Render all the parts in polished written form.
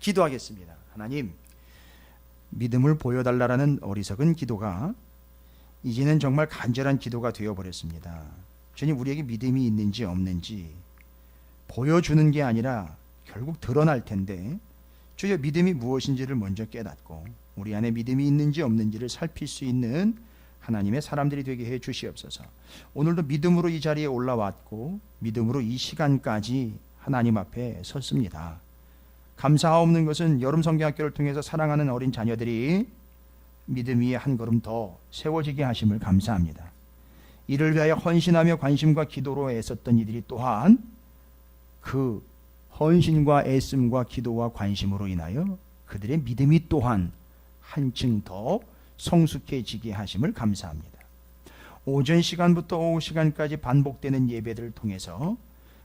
기도하겠습니다. 하나님, 믿음을 보여달라는 어리석은 기도가 이제는 정말 간절한 기도가 되어버렸습니다. 주님, 우리에게 믿음이 있는지 없는지 보여주는 게 아니라 결국 드러날 텐데, 주여 믿음이 무엇인지를 먼저 깨닫고 우리 안에 믿음이 있는지 없는지를 살필 수 있는 하나님의 사람들이 되게 해 주시옵소서. 오늘도 믿음으로 이 자리에 올라왔고 믿음으로 이 시간까지 하나님 앞에 섰습니다. 감사하옵는 것은 여름 성경학교를 통해서 사랑하는 어린 자녀들이 믿음 위에 한 걸음 더 세워지게 하심을 감사합니다. 이를 위하여 헌신하며 관심과 기도로 애썼던 이들이 또한 그 헌신과 애씀과 기도와 관심으로 인하여 그들의 믿음이 또한 한층 더 성숙해지게 하심을 감사합니다. 오전 시간부터 오후 시간까지 반복되는 예배들을 통해서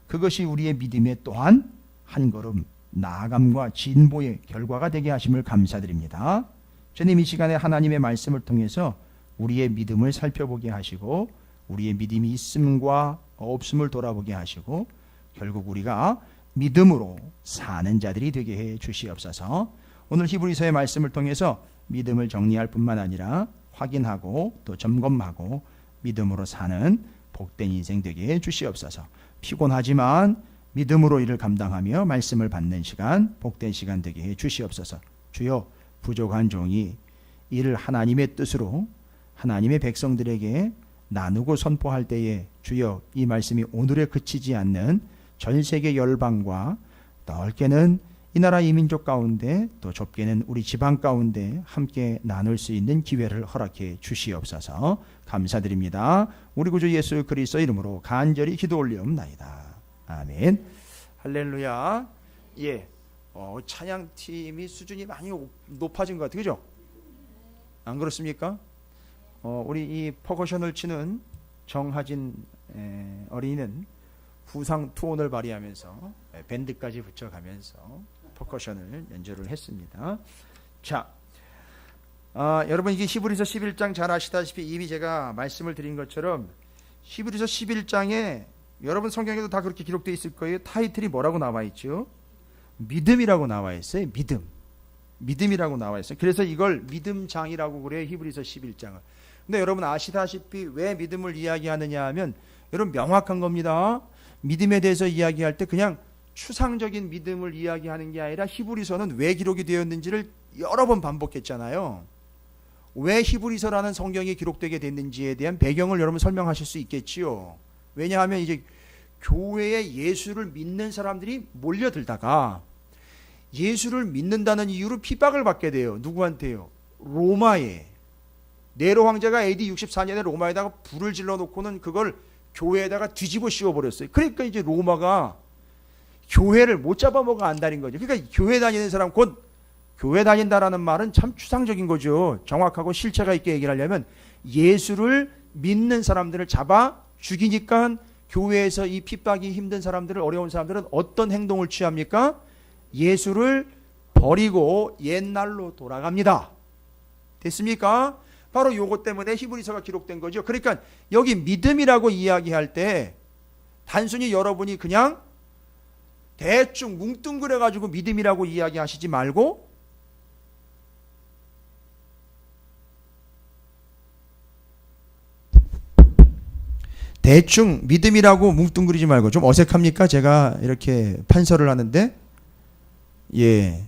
그것이 우리의 믿음에 또한 한 걸음 나아감과 진보의 결과가 되게 하심을 감사드립니다. 주님, 이 시간에 하나님의 말씀을 통해서 우리의 믿음을 살펴보게 하시고 우리의 믿음이 있음과 없음을 돌아보게 하시고 결국 우리가 믿음으로 사는 자들이 되게 해 주시옵소서. 오늘 히브리서의 말씀을 통해서 믿음을 정리할 뿐만 아니라 확인하고 또 점검하고 믿음으로 사는 복된 인생 되게 해 주시옵소서. 피곤하지만 믿음으로 이를 감당하며 말씀을 받는 시간, 복된 시간 되게 해 주시옵소서. 주여, 부족한 종이 이를 하나님의 뜻으로 하나님의 백성들에게 나누고 선포할 때에 주여, 이 말씀이 오늘에 그치지 않는 전 세계 열방과 넓게는 이 나라 이민족 가운데 또 좁게는 우리 지방 가운데 함께 나눌 수 있는 기회를 허락해 주시옵소서. 감사드립니다. 우리 구주 예수 그리스도 이름으로 간절히 기도 올리옵나이다. 아멘. 할렐루야. 예. 찬양팀이 수준이 많이 높아진 것 같아요. 그죠? 안 그렇습니까? 우리 이 퍼커션을 치는 정하진 어린이는 후상 투혼을 발휘하면서 밴드까지 붙여가면서 퍼커션을 연주를 했습니다. 자, 여러분, 이게 히브리서 11장 잘 아시다시피 이미 제가 말씀을 드린 것처럼 히브리서 11장에 여러분 성경에도 다 그렇게 기록되어 있을 거예요. 타이틀이 뭐라고 나와 있죠? 믿음이라고 나와 있어요. 믿음이라고 나와 있어요. 그래서 이걸 믿음장이라고 그래요, 히브리서 11장을. 근데 여러분 아시다시피 왜 믿음을 이야기하느냐 하면 여러분 명확한 겁니다. 믿음에 대해서 이야기할 때 그냥 추상적인 믿음을 이야기하는 게 아니라 히브리서는 왜 기록이 되었는지를 여러 번 반복했잖아요. 왜 히브리서라는 성경이 기록되게 됐는지에 대한 배경을 여러분 설명하실 수 있겠지요. 왜냐하면 이제 교회에 예수를 믿는 사람들이 몰려들다가 예수를 믿는다는 이유로 핍박을 받게 돼요. 누구한테요? 로마에. 네로 황제가 AD 64년에 로마에다가 불을 질러 놓고는 그걸 교회에다가 뒤집어 씌워버렸어요. 그러니까 이제 로마가 교회를 못 잡아먹어 안다는 거죠. 그러니까 교회 다니는 사람, 곧 교회 다닌다라는 말은 참 추상적인 거죠. 정확하고 실체가 있게 얘기를 하려면 예수를 믿는 사람들을 잡아 죽이니까 교회에서 이 핍박이 힘든 사람들을, 어려운 사람들은 어떤 행동을 취합니까? 예수를 버리고 옛날로 돌아갑니다. 됐습니까? 바로 요것 때문에 히브리서가 기록된 거죠. 그러니까 여기 믿음이라고 이야기할 때 단순히 여러분이 그냥 대충 뭉뚱그려 가지고 믿음이라고 이야기하시지 말고 대충 믿음이라고 뭉뚱그리지 말고. 좀 어색합니까? 제가 이렇게 판서를 하는데. 예.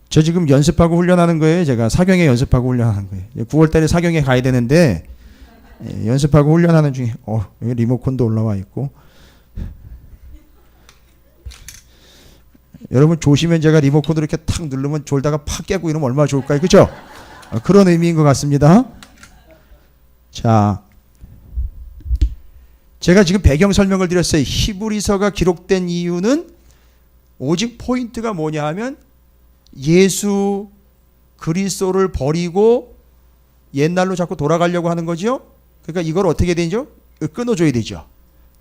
저 지금 연습하고 훈련하는 거예요. 제가 사경에 연습하고 훈련하는 거예요. 9월 달에 사경에 가야 되는데 연습하고 훈련하는 중에 여기 리모컨도 올라와 있고. 여러분 조심해. 제가 리모컨으로 이렇게 탁 누르면 졸다가 팍 깨고 이러면 얼마나 좋을까요? 그렇죠? 그런 의미인 것 같습니다. 자, 제가 지금 배경 설명을 드렸어요. 히브리서가 기록된 이유는 오직 포인트가 뭐냐 하면 예수 그리스도를 버리고 옛날로 자꾸 돌아가려고 하는 거죠. 그러니까 이걸 어떻게 되죠? 끊어줘야 되죠.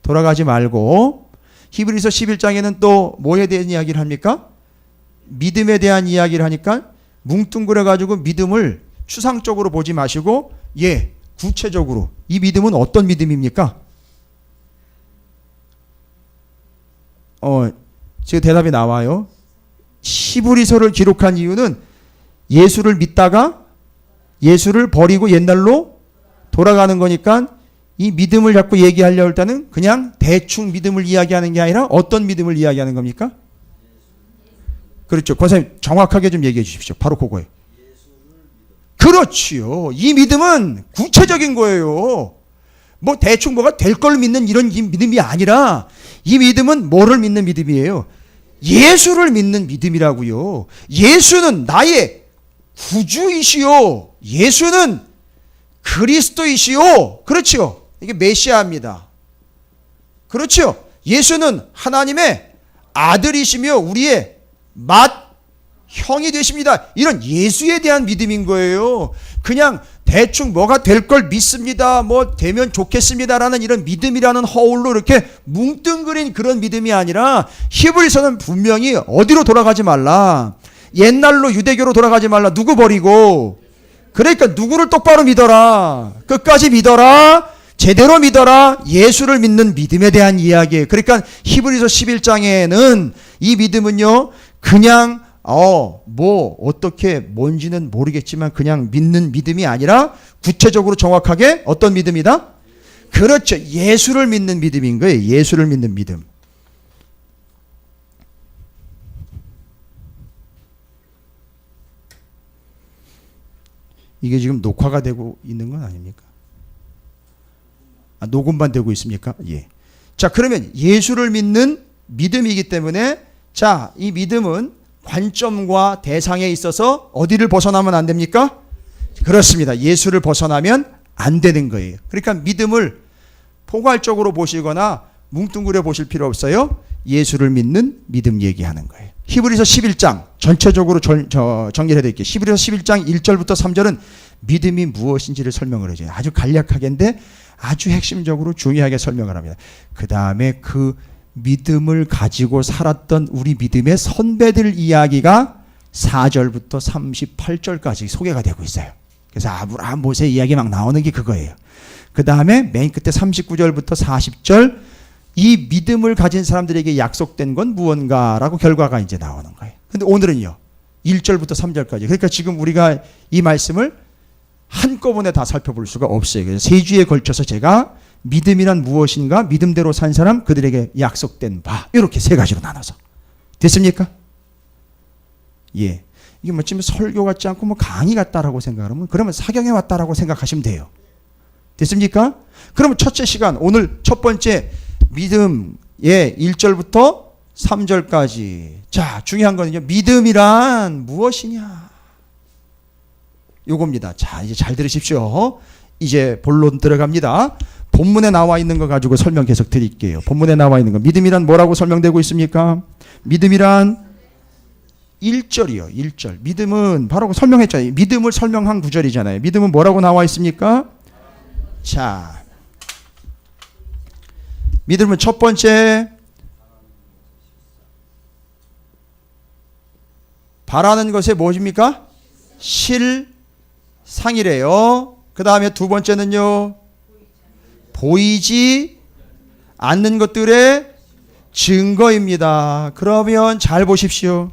돌아가지 말고. 히브리서 11장에는 또 뭐에 대한 이야기를 합니까? 믿음에 대한 이야기를 하니까 뭉뚱그려 가지고 믿음을 추상적으로 보지 마시고 구체적으로 이 믿음은 어떤 믿음입니까? 지금 대답이 나와요. 히브리서를 기록한 이유는 예수를 믿다가 예수를 버리고 옛날로 돌아가는 거니까 이 믿음을 자꾸 얘기하려고 할 때는 그냥 대충 믿음을 이야기하는 게 아니라 어떤 믿음을 이야기하는 겁니까? 그렇죠. 권사님 정확하게 좀 얘기해 주십시오. 바로 그거예요. 그렇지요. 이 믿음은 구체적인 거예요. 뭐 대충 뭐가 될 걸 믿는 이런 믿음이 아니라 이 믿음은 뭐를 믿는 믿음이에요? 예수를 믿는 믿음이라고요. 예수는 나의 구주이시요. 예수는 그리스도이시요. 그렇죠. 이게 메시아입니다. 그렇죠. 예수는 하나님의 아들이시며 우리의 형이 되십니다. 이런 예수에 대한 믿음인 거예요. 그냥 대충 뭐가 될 걸 믿습니다. 뭐 되면 좋겠습니다라는 이런 믿음이라는 허울로 이렇게 뭉뚱그린 그런 믿음이 아니라 히브리서는 분명히 어디로 돌아가지 말라. 옛날로 유대교로 돌아가지 말라. 누구 버리고. 그러니까 누구를 똑바로 믿어라. 끝까지 믿어라. 제대로 믿어라. 예수를 믿는 믿음에 대한 이야기예요. 그러니까 히브리서 11장에는 이 믿음은요. 그냥 뭐 어떻게 뭔지는 모르겠지만 그냥 믿는 믿음이 아니라 구체적으로 정확하게 어떤 믿음이다? 그렇죠. 예수를 믿는 믿음인 거예요. 예수를 믿는 믿음. 이게 지금 녹화가 되고 있는 건 아닙니까? 녹음만 되고 있습니까? 예. 자, 그러면 예수를 믿는 믿음이기 때문에 자, 이 믿음은 관점과 대상에 있어서 어디를 벗어나면 안 됩니까? 그렇습니다. 예수를 벗어나면 안 되는 거예요. 그러니까 믿음을 포괄적으로 보시거나 뭉뚱그려 보실 필요 없어요. 예수를 믿는 믿음 얘기하는 거예요. 히브리서 11장 전체적으로 정리를 해드릴게요. 히브리서 11장 1절부터 3절은 믿음이 무엇인지를 설명을 해줘요. 아주 간략하게인데 아주 핵심적으로 중요하게 설명을 합니다. 그 다음에 그 믿음을 가지고 살았던 우리 믿음의 선배들 이야기가 4절부터 38절까지 소개가 되고 있어요. 그래서 아브라함 모세 이야기 막 나오는 게 그거예요. 그 다음에 맨 끝에 39절부터 40절 이 믿음을 가진 사람들에게 약속된 건 무언가라고 결과가 이제 나오는 거예요. 근데 오늘은요 1절부터 3절까지. 그러니까 지금 우리가 이 말씀을 한꺼번에 다 살펴볼 수가 없어요. 그래서 세 주에 걸쳐서 제가 믿음이란 무엇인가, 믿음대로 산 사람, 그들에게 약속된 바, 이렇게 세 가지로 나눠서 됐습니까? 예, 이게 뭐 지금 설교 같지 않고 뭐 강의 같다라고 생각하면 그러면 사경에 왔다라고 생각하시면 돼요. 됐습니까? 그러면 첫째 시간 오늘 첫 번째 믿음의 1절부터 3절까지. 자, 중요한 거는요, 믿음이란 무엇이냐? 요겁니다. 자, 이제 잘 들으십시오. 이제 본론 들어갑니다. 본문에 나와 있는 거 가지고 설명 계속 드릴게요. 본문에 나와 있는 거. 믿음이란 뭐라고 설명되고 있습니까? 믿음이란 1절이요. 1절. 믿음은 바로 설명했잖아요. 믿음을 설명한 구절이잖아요. 믿음은 뭐라고 나와 있습니까? 자, 믿음은 첫 번째 바라는 것에 무엇입니까? 실상이래요. 그 다음에 두 번째는요, 보이지 않는 것들의 증거입니다. 그러면 잘 보십시오.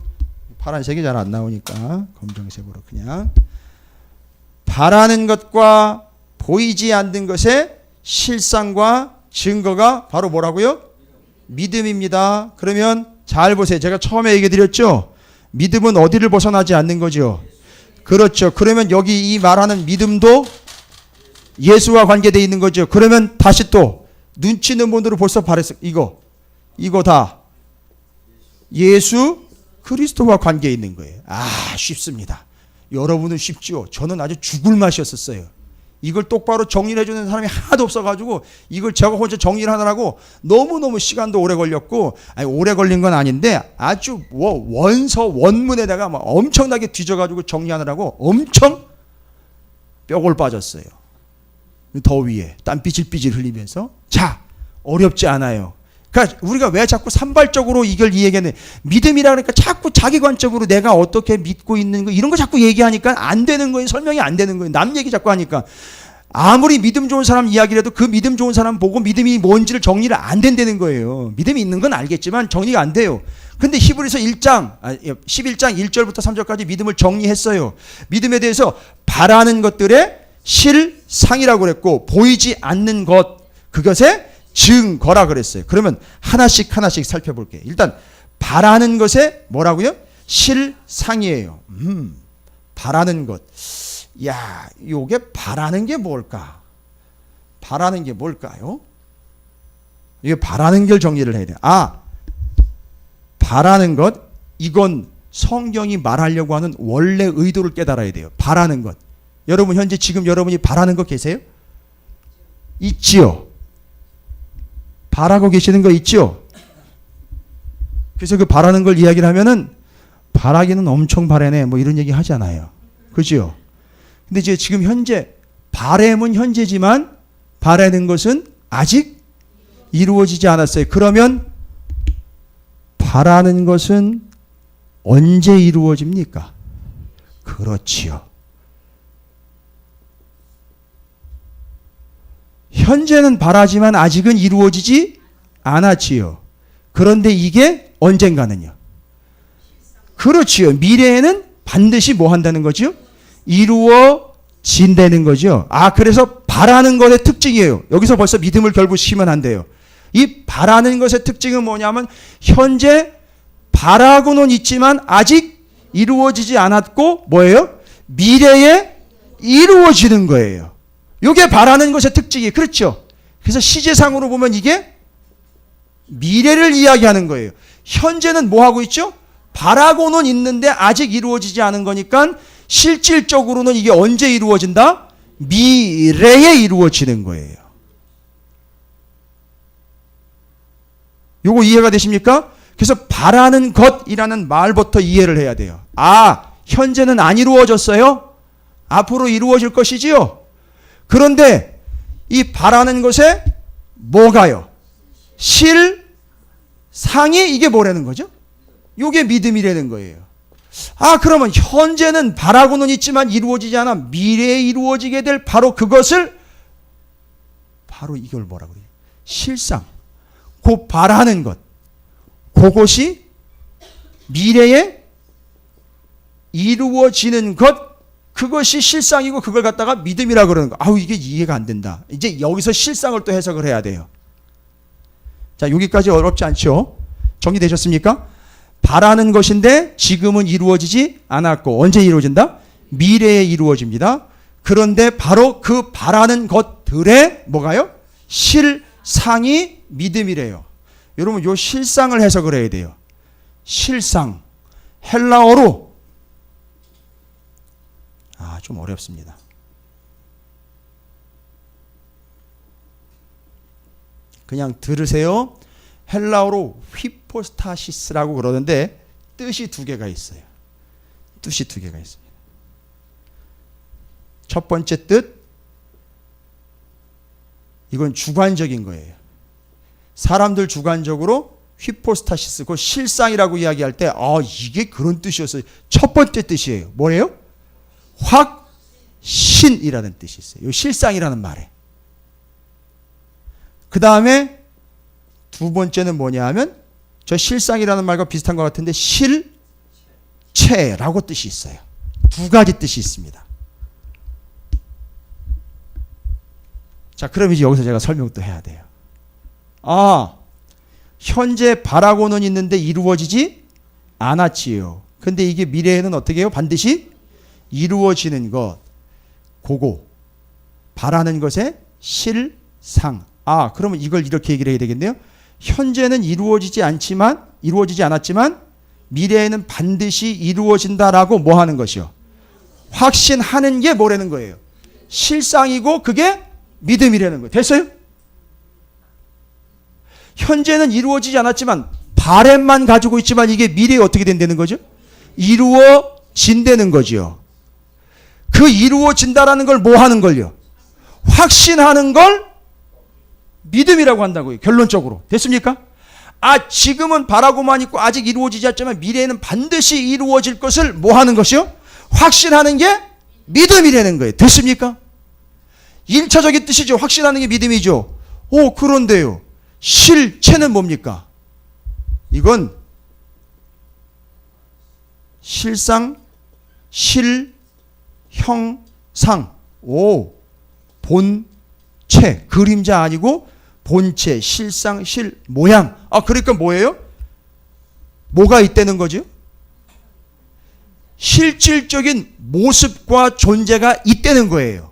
파란색이 잘 안 나오니까 검정색으로 그냥. 바라는 것과 보이지 않는 것의 실상과 증거가 바로 뭐라고요? 믿음입니다. 그러면 잘 보세요. 제가 처음에 얘기 드렸죠? 믿음은 어디를 벗어나지 않는 거죠? 그렇죠. 그러면 여기 이 말하는 믿음도 예수와 관계되어 있는 거죠. 그러면 다시 또 눈치 있는 분들은 벌써 말했어. 이거 다 예수 그리스도와 관계에 있는 거예요. 쉽습니다. 여러분은 쉽지요. 저는 아주 죽을 맛이었었어요. 이걸 똑바로 정리를 해주는 사람이 하나도 없어가지고 이걸 제가 혼자 정리를 하느라고 너무너무 시간도 오래 걸렸고, 오래 걸린 건 아닌데 아주 원문에다가 막 엄청나게 뒤져가지고 정리하느라고 엄청 뼈골 빠졌어요. 더위에 땀 삐질삐질 흘리면서. 자, 어렵지 않아요. 그러니까 우리가 왜 자꾸 산발적으로 이걸 얘기하는, 믿음이라 그러니까 자꾸 자기 관점으로 내가 어떻게 믿고 있는 거 이런 거 자꾸 얘기하니까 안 되는 거예요. 설명이 안 되는 거예요. 남 얘기 자꾸 하니까. 아무리 믿음 좋은 사람 이야기라도 그 믿음 좋은 사람 보고 믿음이 뭔지를 정리를 안 된다는 거예요. 믿음이 있는 건 알겠지만 정리가 안 돼요. 근데 히브리서 11장 1절부터 3절까지 믿음을 정리했어요. 믿음에 대해서 바라는 것들의 실상이라고 그랬고 보이지 않는 것 그것의 증거라 그랬어요. 그러면 하나씩 살펴볼게요. 일단 바라는 것의 뭐라고요? 실상이에요. 바라는 것. 야, 요게 바라는 게 뭘까? 바라는 게 뭘까요? 이게 바라는 걸 정리를 해야 돼요. 바라는 것, 이건 성경이 말하려고 하는 원래 의도를 깨달아야 돼요. 바라는 것. 여러분 현재 지금 여러분이 바라는 거 계세요? 있지요. 바라고 계시는 거 있죠? 그래서 그 바라는 걸 이야기를 하면은 바라기는 엄청 바라네 뭐 이런 얘기 하잖아요. 그죠? 근데 이제 지금 현재 바램은 현재지만 바라는 것은 아직 이루어지지 않았어요. 그러면 바라는 것은 언제 이루어집니까? 그렇지요. 현재는 바라지만 아직은 이루어지지 않았지요. 그런데 이게 언젠가는요. 그렇지요. 미래에는 반드시 뭐 한다는 거죠? 이루어진다는 거죠. 그래서 바라는 것의 특징이에요. 여기서 벌써 믿음을 결부시키면 안 돼요. 이 바라는 것의 특징은 뭐냐면 현재 바라고는 있지만 아직 이루어지지 않았고 뭐예요? 미래에 이루어지는 거예요. 이게 바라는 것의 특징이에요. 그렇죠? 그래서 시제상으로 보면 이게 미래를 이야기하는 거예요. 현재는 뭐 하고 있죠? 바라고는 있는데 아직 이루어지지 않은 거니까 실질적으로는 이게 언제 이루어진다? 미래에 이루어지는 거예요. 요거 이해가 되십니까? 그래서 바라는 것이라는 말부터 이해를 해야 돼요. 현재는 안 이루어졌어요? 앞으로 이루어질 것이지요? 그런데 이 바라는 것에 뭐가요? 실상이 이게 뭐라는 거죠? 요게 믿음이라는 거예요. 그러면 현재는 바라고는 있지만 이루어지지 않아 미래에 이루어지게 될 바로 그것을 바로 이걸 뭐라고 해요? 실상. 그 바라는 것. 그것이 미래에 이루어지는 것. 그것이 실상이고 그걸 갖다가 믿음이라고 그러는 거. 이게 이해가 안 된다. 이제 여기서 실상을 또 해석을 해야 돼요. 자, 여기까지 어렵지 않죠? 정리되셨습니까? 바라는 것인데 지금은 이루어지지 않았고 언제 이루어진다? 미래에 이루어집니다. 그런데 바로 그 바라는 것들의 뭐가요? 실상이 믿음이래요. 여러분 요 실상을 해석을 해야 돼요. 실상. 헬라어로 좀 어렵습니다. 그냥 들으세요. 헬라어로 휘포스타시스라고 그러는데 뜻이 두 개가 있어요. 뜻이 두 개가 있습니다. 첫 번째 뜻, 이건 주관적인 거예요. 사람들 주관적으로 휘포스타시스, 그 실상이라고 이야기할 때 이게 그런 뜻이었어요. 첫 번째 뜻이에요. 뭐예요? 확신이라는 뜻이 있어요. 이 실상이라는 말에. 그 다음에 두 번째는 뭐냐 하면 저 실상이라는 말과 비슷한 것 같은데 실체라고 뜻이 있어요. 두 가지 뜻이 있습니다. 자, 그럼 이제 여기서 제가 설명도 해야 돼요. 현재 바라고는 있는데 이루어지지 않았지요. 근데 이게 미래에는 어떻게 해요? 반드시 이루어지는 것. 그거. 바라는 것의 실상. 그러면 이걸 이렇게 얘기를 해야 되겠네요. 현재는 이루어지지 않았지만 미래에는 반드시 이루어진다라고 뭐 하는 것이요? 확신하는 게 뭐라는 거예요? 실상이고 그게 믿음이라는 거예요. 됐어요? 현재는 이루어지지 않았지만 바램만 가지고 있지만 이게 미래에 어떻게 된다는 거죠? 이루어진다는 거죠. 그 이루어진다라는 걸 뭐 하는 걸요? 확신하는 걸 믿음이라고 한다고요. 결론적으로. 됐습니까? 지금은 바라고만 있고 아직 이루어지지 않지만 미래에는 반드시 이루어질 것을 뭐 하는 것이요? 확신하는 게 믿음이라는 거예요. 됐습니까? 1차적인 뜻이죠. 확신하는 게 믿음이죠. 오, 그런데요. 실체는 뭡니까? 이건 실상, 실, 형, 상. 오, 본체. 그림자 아니고 본체, 실상, 실, 모양. 아, 그러니까 뭐예요? 뭐가 있다는 거죠? 실질적인 모습과 존재가 있다는 거예요.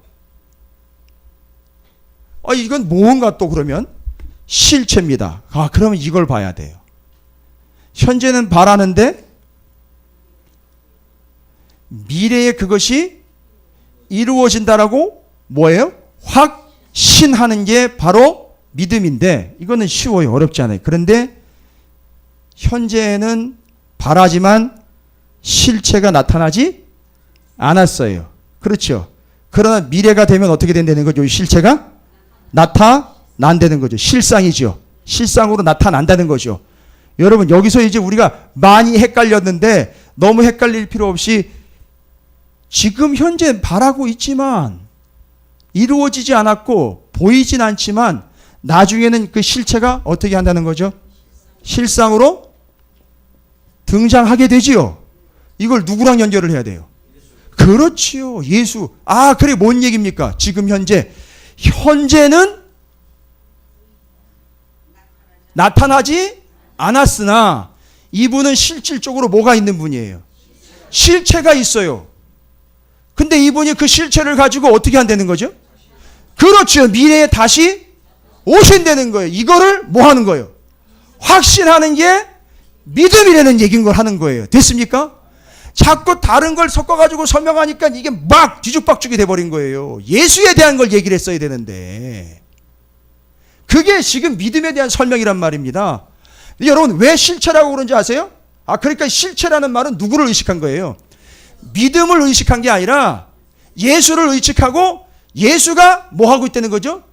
아, 이건 뭔가 또 그러면? 실체입니다. 아, 그러면 이걸 봐야 돼요. 현재는 바라는데 미래에 그것이 이루어진다라고 뭐예요? 확신하는 게 바로 믿음인데 이거는 쉬워요. 어렵지 않아요. 그런데 현재는 바라지만 실체가 나타나지 않았어요. 그렇죠. 그러나 미래가 되면 어떻게 된다는 거죠? 실체가 나타난다는 거죠. 실상이죠. 실상으로 나타난다는 거죠. 여러분 여기서 이제 우리가 많이 헷갈렸는데 너무 헷갈릴 필요 없이 지금 현재 바라고 있지만 이루어지지 않았고 보이진 않지만 나중에는 그 실체가 어떻게 한다는 거죠? 실상으로 등장하게 되지요. 이걸 누구랑 연결을 해야 돼요? 그렇지요. 예수. 아, 그래 뭔 얘기입니까? 지금 현재는 나타나지 않았으나 이분은 실질적으로 뭐가 있는 분이에요? 실체가 있어요. 근데 이분이 그 실체를 가지고 어떻게 한다는 거죠? 그렇죠. 미래에 다시 오신다는 거예요. 이거를 뭐 하는 거예요? 확신하는 게 믿음이라는 얘기인 걸 하는 거예요. 됐습니까? 자꾸 다른 걸 섞어가지고 설명하니까 이게 막 뒤죽박죽이 돼버린 거예요. 예수에 대한 걸 얘기를 했어야 되는데 그게 지금 믿음에 대한 설명이란 말입니다. 여러분 왜 실체라고 그런지 아세요? 아, 그러니까 실체라는 말은 누구를 의식한 거예요? 믿음을 의식한 게 아니라 예수를 의식하고 예수가 뭐 하고 있다는 거죠?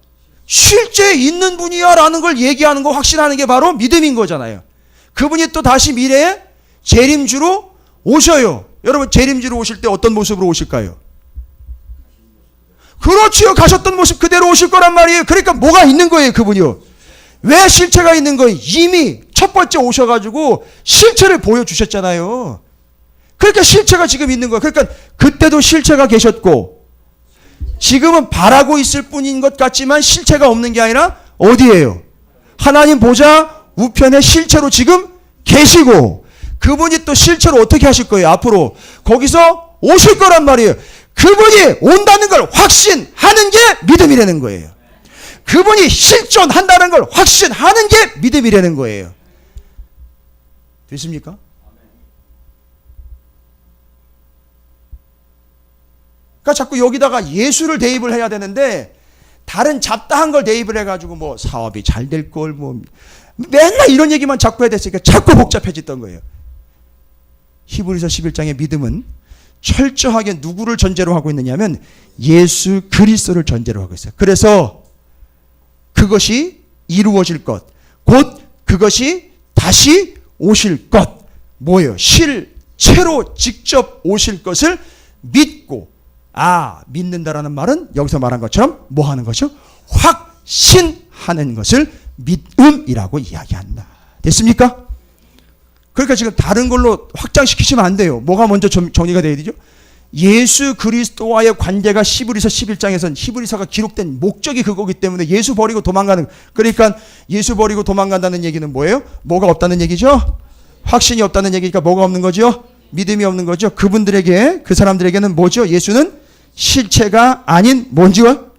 실제 있는 분이야 라는 걸 얘기하는 거 확신하는 게 바로 믿음인 거잖아요. 그분이 또 다시 미래에 재림주로 오셔요. 여러분 재림주로 오실 때 어떤 모습으로 오실까요? 그렇지요. 가셨던 모습 그대로 오실 거란 말이에요. 그러니까 뭐가 있는 거예요, 그분이요. 왜 실체가 있는 거예요? 이미 첫 번째 오셔가지고 실체를 보여주셨잖아요. 그러니까 실체가 지금 있는 거예요. 그러니까 그때도 실체가 계셨고 지금은 바라고 있을 뿐인 것 같지만 실체가 없는 게 아니라 어디예요? 하나님 보좌 우편에 실체로 지금 계시고 그분이 또 실체로 어떻게 하실 거예요? 앞으로 거기서 오실 거란 말이에요. 그분이 온다는 걸 확신하는 게 믿음이라는 거예요. 그분이 실존한다는 걸 확신하는 게 믿음이라는 거예요. 됐습니까? 그러니까 자꾸 여기다가 예수를 대입을 해야 되는데 다른 잡다한 걸 대입을 해가지고 뭐 사업이 잘 될 걸 뭐 맨날 이런 얘기만 자꾸 해야 됐으니까 자꾸 복잡해졌던 거예요. 히브리서 11장의 믿음은 철저하게 누구를 전제로 하고 있느냐면 예수 그리스도를 전제로 하고 있어요. 그래서 그것이 이루어질 것, 곧 그것이 다시 오실 것, 뭐예요? 실체로 직접 오실 것을 믿고, 아, 믿는다라는 말은 여기서 말한 것처럼 뭐 하는 것이요? 확신하는 것을 믿음이라고 이야기한다. 됐습니까? 그러니까 지금 다른 걸로 확장시키시면 안 돼요. 뭐가 먼저 정리가 돼야 되죠? 예수 그리스도와의 관계가 히브리서 11장에선 히브리서가 기록된 목적이 그거기 때문에 예수 버리고 도망가는, 그러니까 예수 버리고 도망간다는 얘기는 뭐예요? 뭐가 없다는 얘기죠? 확신이 없다는 얘기니까 뭐가 없는 거죠? 믿음이 없는 거죠. 그분들에게, 그 사람들에게는 뭐죠? 예수는 실체가 아닌 뭔지요?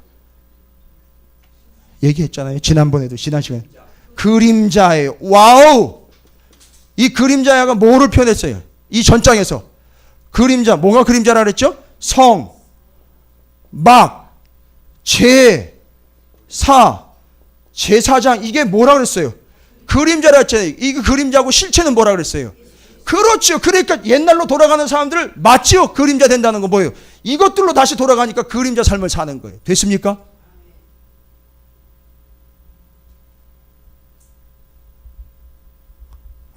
얘기했잖아요. 지난번에도, 지난 시간에. 그림자예요. 와우! 이 그림자가 뭐를 표현했어요? 이 전장에서. 그림자, 뭐가 그림자라 그랬죠? 성, 막, 제사장, 이게 뭐라 그랬어요? 그림자라 했잖아요. 이거 그림자고 실체는 뭐라 그랬어요? 그렇죠. 그러니까 옛날로 돌아가는 사람들 맞죠? 그림자 된다는 거 뭐예요? 이것들로 다시 돌아가니까 그림자 삶을 사는 거예요. 됐습니까?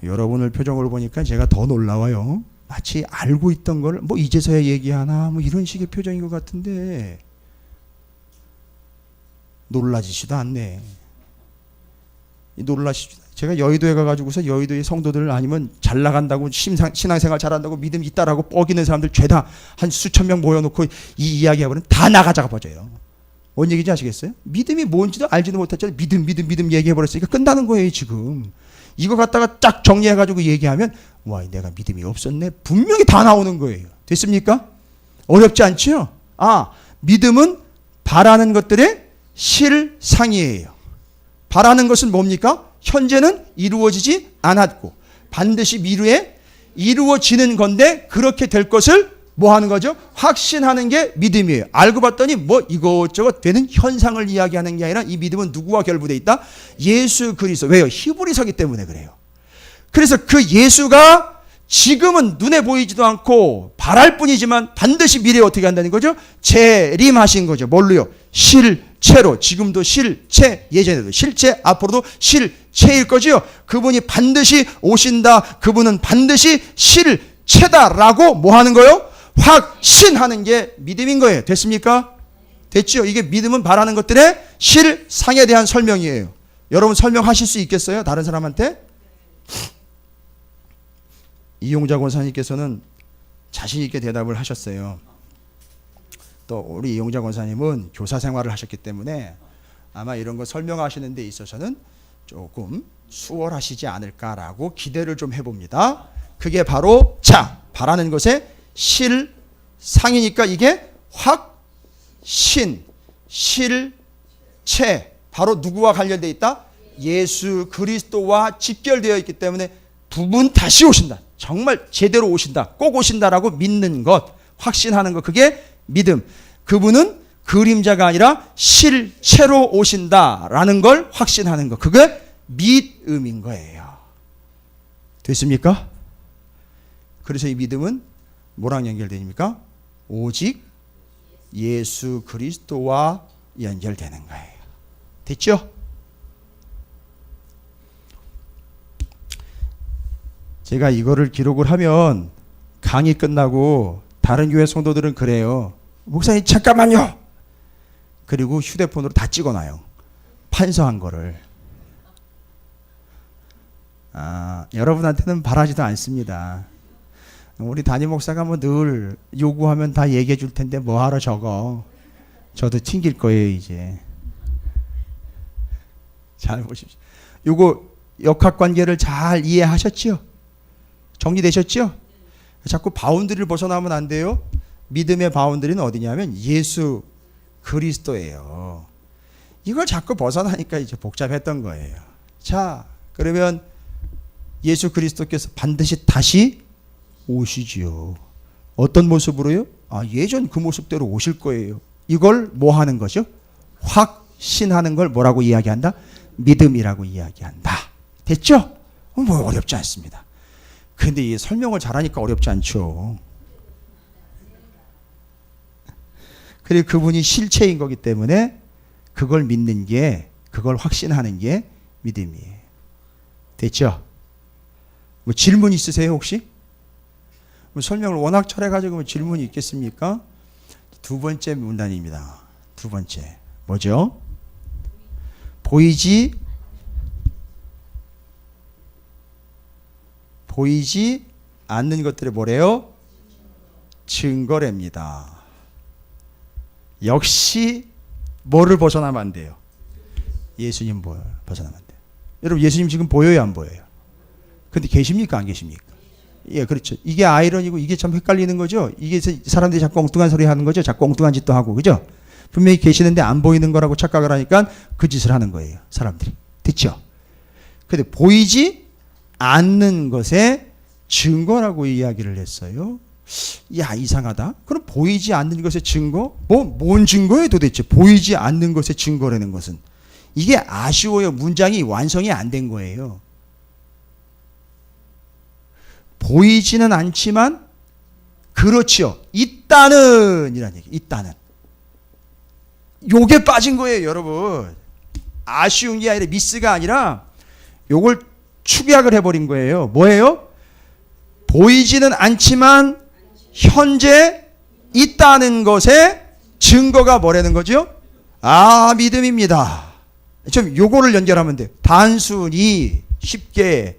여러분을 표정을 보니까 제가 더 놀라워요. 마치 알고 있던 걸 뭐 이제서야 얘기하나 뭐 이런 식의 표정인 것 같은데 놀라지지도 않네. 놀라시죠. 제가 여의도에 가가지고서 여의도의 성도들 아니면 잘 나간다고 신앙생활 잘한다고 믿음 있다라고 뻐기는 사람들 죄다 한 수천 명 모여놓고 이 이야기하고는 다 나가자가 버져요. 뭔 얘기인지 아시겠어요? 믿음이 뭔지도 알지도 못했잖아요. 믿음 얘기해버렸으니까 끝나는 거예요 지금. 이거 갖다가 쫙 정리해가지고 얘기하면 와 내가 믿음이 없었네 분명히 다 나오는 거예요. 됐습니까? 어렵지 않죠? 믿음은 바라는 것들의 실상이에요. 바라는 것은 뭡니까? 현재는 이루어지지 않았고 반드시 미래에 이루어지는 건데 그렇게 될 것을 뭐 하는 거죠? 확신하는 게 믿음이에요. 알고 봤더니 뭐 이것저것 되는 현상을 이야기하는 게 아니라 이 믿음은 누구와 결부되어 있다? 예수 그리스도. 왜요? 히브리서기 때문에 그래요. 그래서 그 예수가 지금은 눈에 보이지도 않고 바랄 뿐이지만 반드시 미래에 어떻게 한다는 거죠? 재림하신 거죠. 뭘로요? 실체로. 지금도 실체, 예전에도 실체, 앞으로도 실체일 거죠. 그분이 반드시 오신다. 그분은 반드시 실체다라고 뭐 하는 거요? 확신하는 게 믿음인 거예요. 됐습니까? 됐죠? 이게 믿음은 바라는 것들의 실상에 대한 설명이에요. 여러분 설명하실 수 있겠어요? 다른 사람한테? 이용자 권사님께서는 자신 있게 대답을 하셨어요. 또 우리 이용자 권사님은 교사 생활을 하셨기 때문에 아마 이런 거 설명하시는 데 있어서는 조금 수월하시지 않을까라고 기대를 좀 해봅니다. 그게 바로 바라는 것의 실상이니까 이게 확신, 실체, 바로 누구와 관련되어 있다? 예수 그리스도와 직결되어 있기 때문에 부분 다시 오신다. 정말 제대로 오신다. 꼭 오신다라고 믿는 것, 확신하는 것, 그게 믿음. 그분은 그림자가 아니라 실체로 오신다라는 걸 확신하는 것, 그게 믿음인 거예요. 됐습니까? 그래서 이 믿음은 뭐랑 연결됩니까? 오직 예수 그리스도와 연결되는 거예요. 됐죠? 제가 이거를 기록을 하면 강의 끝나고 다른 교회 성도들은 그래요. 목사님 잠깐만요. 그리고 휴대폰으로 다 찍어놔요. 판서한 거를. 여러분한테는 바라지도 않습니다. 우리 담임 목사가 뭐 늘 요구하면 다 얘기해 줄 텐데 뭐하러 적어. 저도 튕길 거예요 이제. 잘 보십시오. 요거 역학관계를 잘 이해하셨죠? 정리되셨죠? 자꾸 바운드리를 벗어나면 안 돼요. 믿음의 바운드리는 어디냐면 예수 그리스도예요. 이걸 자꾸 벗어나니까 이제 복잡했던 거예요. 자, 그러면 예수 그리스도께서 반드시 다시 오시지요. 어떤 모습으로요? 예전 그 모습대로 오실 거예요. 이걸 뭐 하는 거죠? 확신하는 걸 뭐라고 이야기한다? 믿음이라고 이야기한다. 됐죠? 뭐 어렵지 않습니다. 근데 이 설명을 잘하니까 어렵지 않죠. 그리고 그분이 실체인 거기 때문에 그걸 믿는 게, 그걸 확신하는 게 믿음이에요. 됐죠? 뭐 질문 있으세요 혹시? 뭐 설명을 워낙 잘해가지고 뭐 질문이 있겠습니까? 두 번째 문단입니다. 두 번째 뭐죠? 보이지 않는 것들이 뭐래요? 증거랍니다. 역시 뭐를 벗어나면 안 돼요? 예수님 벗어나면 안 돼요. 여러분 예수님 지금 보여요 안 보여요? 근데 계십니까 안 계십니까? 예, 그렇죠. 이게 아이러니고 이게 참 헷갈리는 거죠. 이게 사람들이 자꾸 엉뚱한 소리 하는 거죠. 자꾸 엉뚱한 짓도 하고, 그죠? 분명히 계시는데 안 보이는 거라고 착각을 하니까 그 짓을 하는 거예요. 사람들이. 됐죠? 근데 보이지 않는 것의 증거라고 이야기를 했어요. 야, 이상하다. 그럼 보이지 않는 것의 증거? 뭔 증거예요 도대체? 보이지 않는 것의 증거라는 것은. 이게 아쉬워요. 문장이 완성이 안 된 거예요. 보이지는 않지만 그렇지요. 있다는 이란 얘기. 있다는. 요게 빠진 거예요, 여러분. 아쉬운 게 아니라 미스가 아니라 요걸 축약을 해버린 거예요. 뭐예요? 보이지는 않지만 현재 있다는 것의 증거가 뭐라는 거죠? 아, 믿음입니다. 좀 요거를 연결하면 돼요. 단순히 쉽게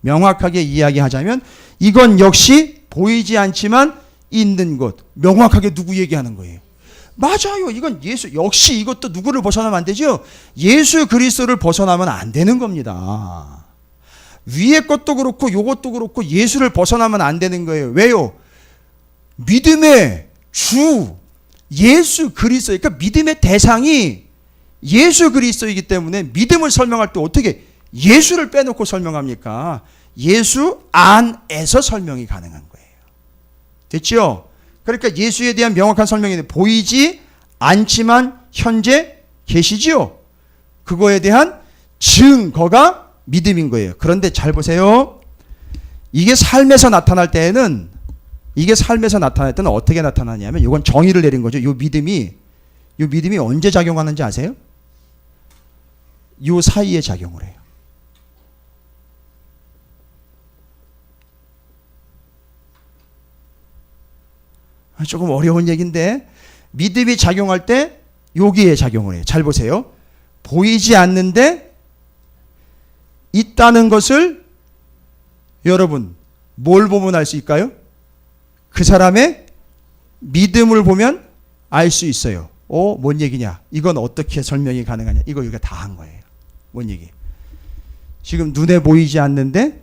명확하게 이야기하자면 이건 역시 보이지 않지만 있는 것. 명확하게 누구 얘기하는 거예요? 맞아요. 이건 예수. 역시 이것도 누구를 벗어나면 안 되죠? 예수 그리스도를 벗어나면 안 되는 겁니다. 위의 것도 그렇고 요것도 그렇고 예수를 벗어나면 안 되는 거예요. 왜요? 믿음의 주 예수 그리스도. 그러니까 믿음의 대상이 예수 그리스도이기 때문에 믿음을 설명할 때 어떻게 예수를 빼놓고 설명합니까? 예수 안에서 설명이 가능한 거예요. 됐죠? 그러니까 예수에 대한 명확한 설명이 보이지 않지만 현재 계시지요. 그거에 대한 증거가 믿음인 거예요. 그런데 잘 보세요. 이게 삶에서 나타날 때는 어떻게 나타나냐면 이건 정의를 내린 거죠. 이 믿음이 언제 작용하는지 아세요? 이 사이에 작용을 해요. 조금 어려운 얘기인데 믿음이 작용할 때 여기에 작용을 해요. 잘 보세요. 보이지 않는데 있다는 것을 여러분 뭘 보면 알 수 있을까요? 그 사람의 믿음을 보면 알 수 있어요. 뭔 얘기냐? 이건 어떻게 설명이 가능하냐? 이거 여기가 다 한 거예요. 뭔 얘기? 지금 눈에 보이지 않는데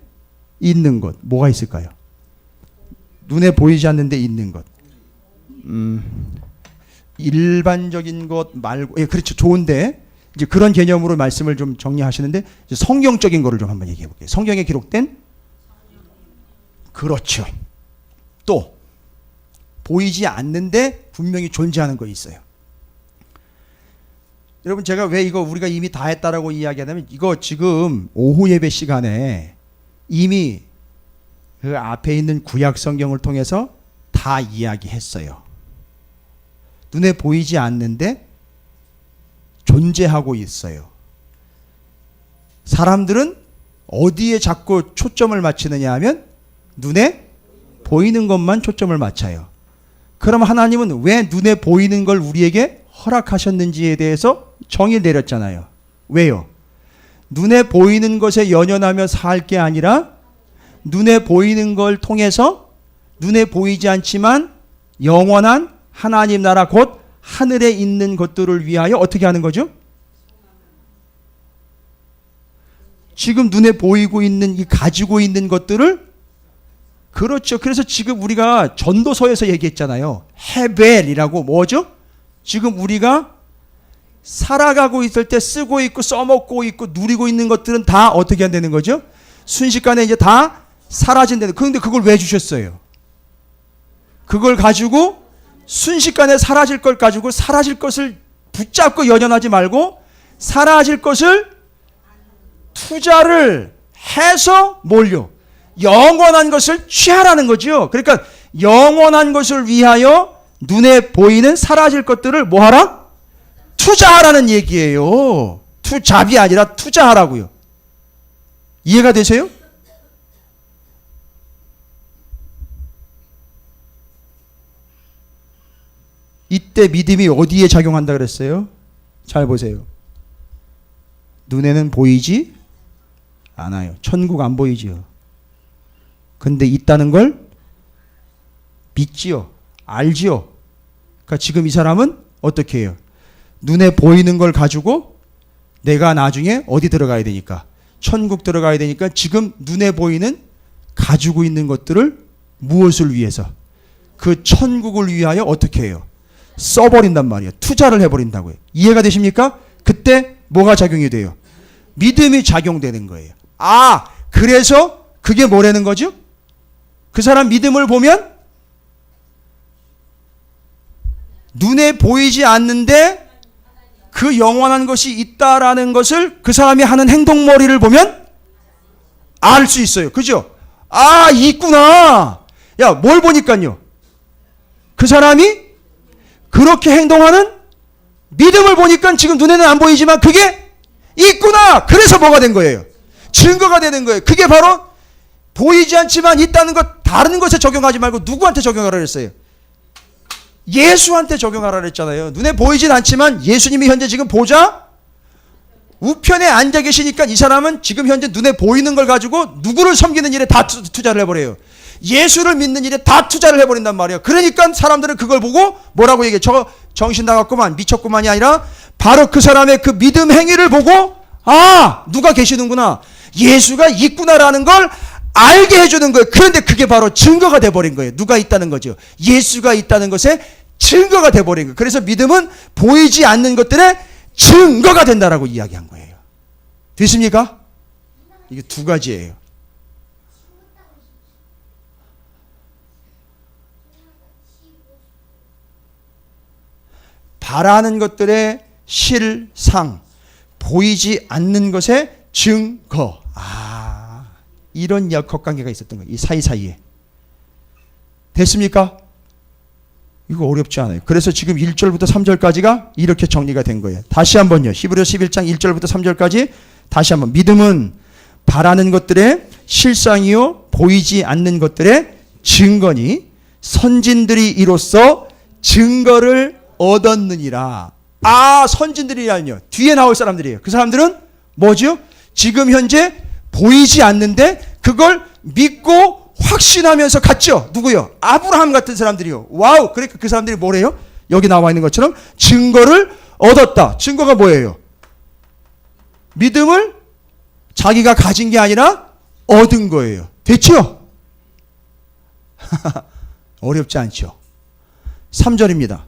있는 것 뭐가 있을까요? 눈에 보이지 않는데 있는 것. 일반적인 것 말고, 예, 그렇죠. 좋은데, 이제 그런 개념으로 말씀을 좀 정리하시는데, 이제 성경적인 거를 좀 한번 얘기해 볼게요. 성경에 기록된, 그렇죠. 또, 보이지 않는데 분명히 존재하는 거 있어요. 여러분, 제가 왜 이거 우리가 이미 다 했다라고 이야기하냐면, 이거 지금 오후 예배 시간에 이미 그 앞에 있는 구약 성경을 통해서 다 이야기했어요. 눈에 보이지 않는데 존재하고 있어요. 사람들은 어디에 자꾸 초점을 맞추느냐 하면 눈에 보이는 것만 초점을 맞춰요. 그럼 하나님은 왜 눈에 보이는 걸 우리에게 허락하셨는지에 대해서 정의를 내렸잖아요. 왜요? 눈에 보이는 것에 연연하며 살 게 아니라 눈에 보이는 걸 통해서 눈에 보이지 않지만 영원한 하나님 나라 곧 하늘에 있는 것들을 위하여 어떻게 하는 거죠? 지금 눈에 보이고 있는 이 가지고 있는 것들을 그렇죠. 그래서 지금 우리가 전도서에서 얘기했잖아요. 헤벨이라고 뭐죠? 지금 우리가 살아가고 있을 때 쓰고 있고 써먹고 있고 누리고 있는 것들은 다 어떻게 한다는 거죠? 순식간에 이제 다 사라진다는. 그런데 그걸 왜 주셨어요? 그걸 가지고 순식간에 사라질 걸 가지고 사라질 것을 붙잡고 연연하지 말고 사라질 것을 투자를 해서 뭘요? 영원한 것을 취하라는 거죠. 그러니까 영원한 것을 위하여 눈에 보이는 사라질 것들을 뭐하라? 투자하라는 얘기예요. 투잡이 아니라 투자하라고요. 이해가 되세요? 이때 믿음이 어디에 작용한다 그랬어요? 잘 보세요. 눈에는 보이지 않아요. 천국 안 보이지요. 근데 있다는 걸 믿지요. 알지요. 그러니까 지금 이 사람은 어떻게 해요? 눈에 보이는 걸 가지고 내가 나중에 어디 들어가야 되니까? 천국 들어가야 되니까 지금 눈에 보이는 가지고 있는 것들을 무엇을 위해서? 그 천국을 위하여 어떻게 해요? 써버린단 말이에요. 투자를 해버린다고요. 이해가 되십니까? 그때 뭐가 작용이 돼요? 믿음이 작용되는 거예요. 아, 그래서 그게 뭐라는 거죠? 그 사람 믿음을 보면 눈에 보이지 않는데 그 영원한 것이 있다라는 것을 그 사람이 하는 행동머리를 보면 알 수 있어요. 그죠? 아, 있구나. 야, 뭘 보니까요? 그 사람이 그렇게 행동하는 믿음을 보니까 지금 눈에는 안 보이지만 그게 있구나. 그래서 뭐가 된 거예요? 증거가 되는 거예요. 그게 바로 보이지 않지만 있다는 것 다른 것에 적용하지 말고 누구한테 적용하라 그랬어요? 예수한테 적용하라 그랬잖아요. 눈에 보이진 않지만 예수님이 현재 지금 보좌 우편에 앉아 계시니까 이 사람은 지금 현재 눈에 보이는 걸 가지고 누구를 섬기는 일에 다 투자를 해버려요. 예수를 믿는 일에 다 투자를 해버린단 말이에요. 그러니까 사람들은 그걸 보고 뭐라고 얘기해? 저 정신 나갔구만, 미쳤구만이 아니라 바로 그 사람의 그 믿음 행위를 보고 아, 누가 계시는구나, 예수가 있구나라는 걸 알게 해주는 거예요. 그런데 그게 바로 증거가 돼버린 거예요. 누가 있다는 거죠? 예수가 있다는 것에 증거가 돼버린 거예요. 그래서 믿음은 보이지 않는 것들의 증거가 된다라고 이야기한 거예요. 됐습니까? 이게 두 가지예요. 바라는 것들의 실상, 보이지 않는 것의 증거. 아, 이런 역학관계가 있었던 거예요. 이 사이사이에. 됐습니까? 이거 어렵지 않아요. 그래서 지금 1절부터 3절까지가 이렇게 정리가 된 거예요. 다시 한번요. 히브리서 11장 1절부터 3절까지 다시 한번. 믿음은 바라는 것들의 실상이요 보이지 않는 것들의 증거니 선진들이 이로써 증거를 얻었느니라. 아, 선진들이라뇨. 뒤에 나올 사람들이에요. 그 사람들은 뭐죠? 지금 현재 보이지 않는데 그걸 믿고 확신하면서 갔죠. 누구요? 아브라함 같은 사람들이요. 와우. 그러니까 그 사람들이 뭐래요? 여기 나와 있는 것처럼 증거를 얻었다. 증거가 뭐예요? 믿음을 자기가 가진 게 아니라 얻은 거예요. 됐죠? 어렵지 않죠? 3절입니다.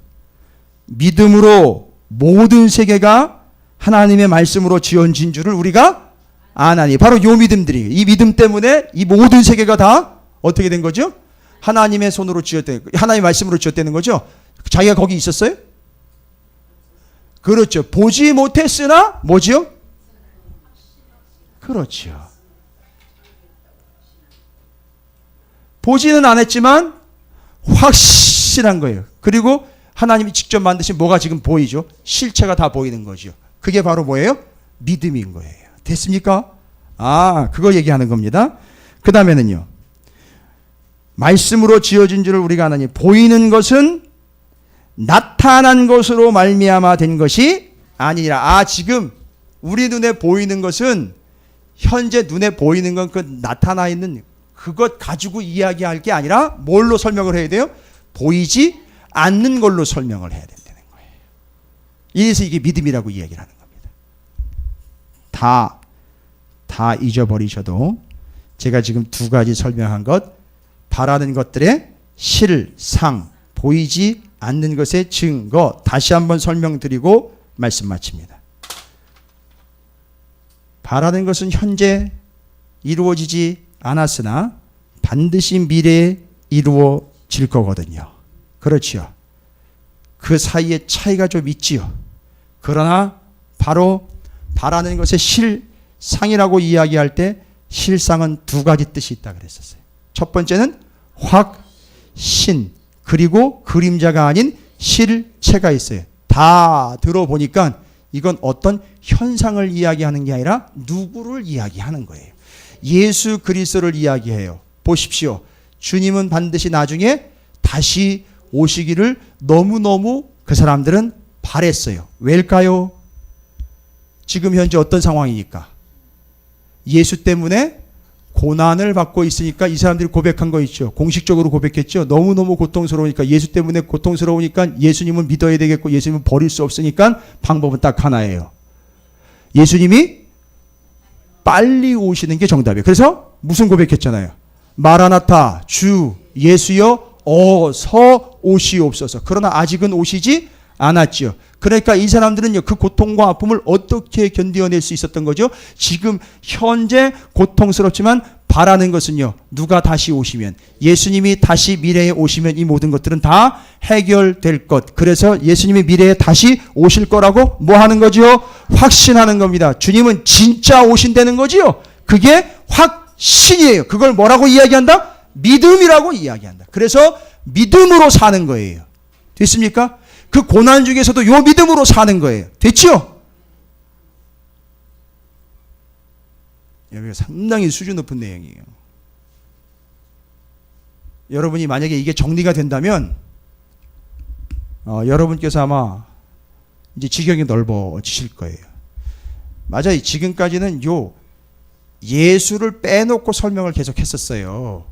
믿음으로 모든 세계가 하나님의 말씀으로 지어진 줄을 우리가 아나니. 바로 요 믿음들이, 이 믿음 때문에 이 모든 세계가 다 어떻게 된 거죠? 하나님의 손으로 지었대, 하나님의 말씀으로 지었다는 거죠. 자기가 거기 있었어요? 그렇죠. 보지 못했으나 뭐지요? 그렇죠. 보지는 않았지만 확실한 거예요. 그리고 하나님이 직접 만드신 뭐가 지금 보이죠? 실체가 다 보이는 거죠. 그게 바로 뭐예요? 믿음인 거예요. 됐습니까? 아, 그거 얘기하는 겁니다. 그 다음에는요. 말씀으로 지어진 줄을 우리가 아나니 보이는 것은 나타난 것으로 말미암아 된 것이 아니라. 아, 지금 우리 눈에 보이는 것은 현재 눈에 보이는 건 그 나타나 있는 그것 가지고 이야기할 게 아니라 뭘로 설명을 해야 돼요? 보이지 않는 걸로 설명을 해야 된다는 거예요. 이래서 이게 믿음이라고 이야기를 하는 겁니다. 다 잊어버리셔도 제가 지금 두 가지 설명한 것, 바라는 것들의 실상, 보이지 않는 것의 증거, 다시 한번 설명드리고 말씀 마칩니다. 바라는 것은 현재 이루어지지 않았으나 반드시 미래에 이루어질 거거든요. 그렇지요. 그 사이에 차이가 좀 있지요. 그러나 바로 바라는 것의 실상이라고 이야기할 때 실상은 두 가지 뜻이 있다 그랬었어요. 첫 번째는 확신, 그리고 그림자가 아닌 실체가 있어요. 다 들어보니까 이건 어떤 현상을 이야기하는 게 아니라 누구를 이야기하는 거예요. 예수 그리스도를 이야기해요. 보십시오. 주님은 반드시 나중에 다시 오시기를 너무너무 그 사람들은 바랬어요. 왜일까요? 지금 현재 어떤 상황이니까? 예수 때문에 고난을 받고 있으니까 이 사람들이 고백한 거 있죠. 공식적으로 고백했죠. 너무너무 고통스러우니까, 예수 때문에 고통스러우니까 예수님은 믿어야 되겠고 예수님은 버릴 수 없으니까 방법은 딱 하나예요. 예수님이 빨리 오시는 게 정답이에요. 그래서 무슨 고백했잖아요. 마라나타, 주 예수여 어서 오시옵소서. 그러나 아직은 오시지 않았죠. 그러니까 이 사람들은요, 그 고통과 아픔을 어떻게 견뎌낼 수 있었던 거죠? 지금 현재 고통스럽지만 바라는 것은요, 누가 다시 오시면, 예수님이 다시 미래에 오시면 이 모든 것들은 다 해결될 것. 그래서 예수님이 미래에 다시 오실 거라고 뭐 하는 거죠? 확신하는 겁니다. 주님은 진짜 오신다는 거지요. 그게 확신이에요. 그걸 뭐라고 이야기한다? 믿음이라고 이야기한다. 그래서 믿음으로 사는 거예요. 됐습니까? 그 고난 중에서도 요 믿음으로 사는 거예요. 됐죠? 여기가 상당히 수준 높은 내용이에요. 여러분이 만약에 이게 정리가 된다면 여러분께서 아마 이제 지경이 넓어지실 거예요. 맞아요. 지금까지는 예수를 빼놓고 설명을 계속 했었어요.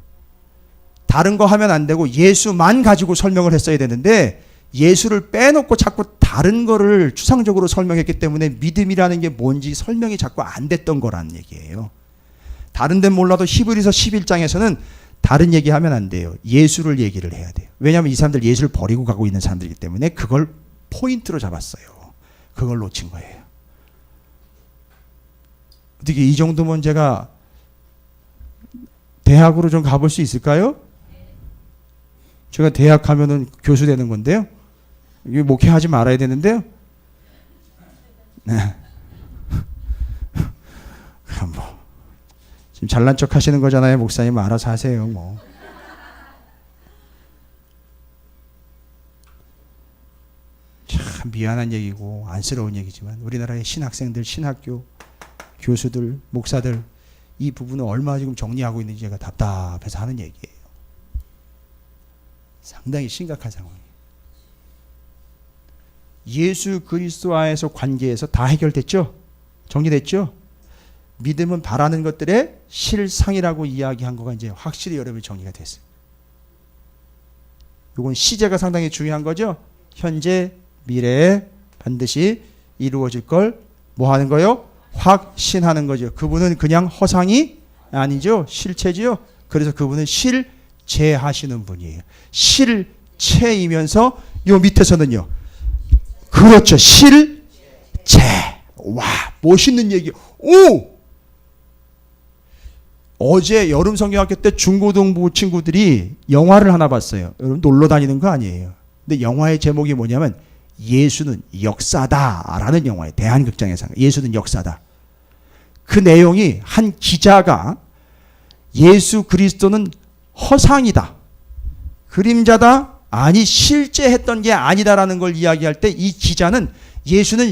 다른 거 하면 안 되고 예수만 가지고 설명을 했어야 되는데 예수를 빼놓고 자꾸 다른 거를 추상적으로 설명했기 때문에 믿음이라는 게 뭔지 설명이 자꾸 안 됐던 거란 얘기예요. 다른 데는 몰라도 히브리서 11장에서는 다른 얘기하면 안 돼요. 예수를 얘기를 해야 돼요. 왜냐하면 이 사람들 예수를 버리고 가고 있는 사람들이기 때문에 그걸 포인트로 잡았어요. 그걸 놓친 거예요. 어떻게 이 정도면 제가 대학으로 좀 가볼 수 있을까요? 제가 대학 가면은 교수 되는 건데요. 이거 목회하지 말아야 되는데요. 네. 그럼 지금 잘난 척 하시는 거잖아요. 목사님 알아서 하세요. 참 미안한 얘기고 안쓰러운 얘기지만 우리나라의 신학생들, 신학교 교수들, 목사들 이 부분을 얼마나 지금 정리하고 있는지 제가 답답해서 하는 얘기예요. 상당히 심각한 상황이에요. 예수 그리스도와의 관계에서 다 해결됐죠? 정리됐죠? 믿음은 바라는 것들의 실상이라고 이야기한 거가 이제 확실히 여러분이 정리가 됐어요. 이건 시제가 상당히 중요한 거죠? 현재, 미래에 반드시 이루어질 걸 뭐 하는 거요? 확신하는 거죠. 그분은 그냥 허상이 아니죠. 실체지요. 그래서 그분은 실제하시는 분이에요. 실체이면서 요 밑에서는요. 그렇죠. 실제. 와, 멋있는 얘기. 오! 어제 여름 성경학교 때 중고등부 친구들이 영화를 하나 봤어요. 여러분 놀러 다니는 거 아니에요. 근데 영화의 제목이 뭐냐면 예수는 역사다라는 영화예요. 대한극장에서. 예수는 역사다. 그 내용이 한 기자가 예수 그리스도는 허상이다. 그림자다. 아니 실제 했던 게 아니다라는 걸 이야기할 때 이 기자는 예수는